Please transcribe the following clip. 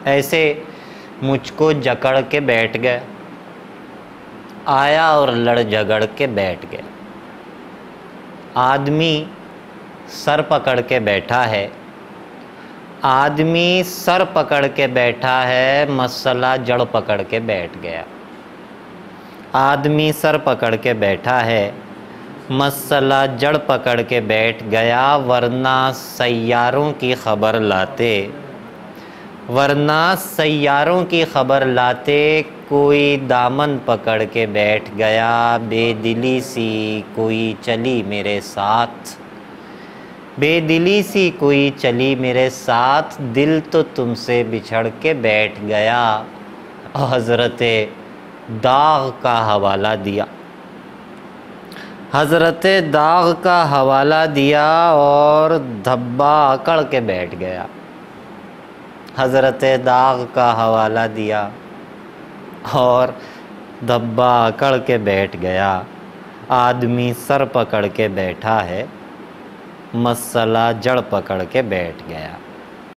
ایسے مجھ کو جکڑ کے بیٹھ گئے، آیا اور لڑ جھگڑ کے بیٹھ گئے۔ آدمی سر پکڑ کے بیٹھا ہے، آدمی سر پکڑ کے بیٹھا ہے، مسئلہ جڑ پکڑ کے بیٹھ گیا۔ آدمی سر پکڑ کے بیٹھا ہے، مسئلہ جڑ پکڑ کے بیٹھ گیا، ورنہ سیاروں کی خبر لاتے، ورنہ سیاروں کی خبر لاتے، کوئی دامن پکڑ کے بیٹھ گیا، بے دلی سی کوئی چلی میرے ساتھ، بے دلی سی کوئی چلی میرے ساتھ، دل تو تم سے بچھڑ کے بیٹھ گیا۔ حضرت داغ کا حوالہ دیا، حضرت داغ کا حوالہ دیا اور دھبا اکڑ کے بیٹھ گیا۔ حضرت داغ کا حوالہ دیا اور دھبا اکڑ کے بیٹھ گیا۔ آدمی سر پکڑ کے بیٹھا ہے، مسئلہ جڑ پکڑ کے بیٹھ گیا۔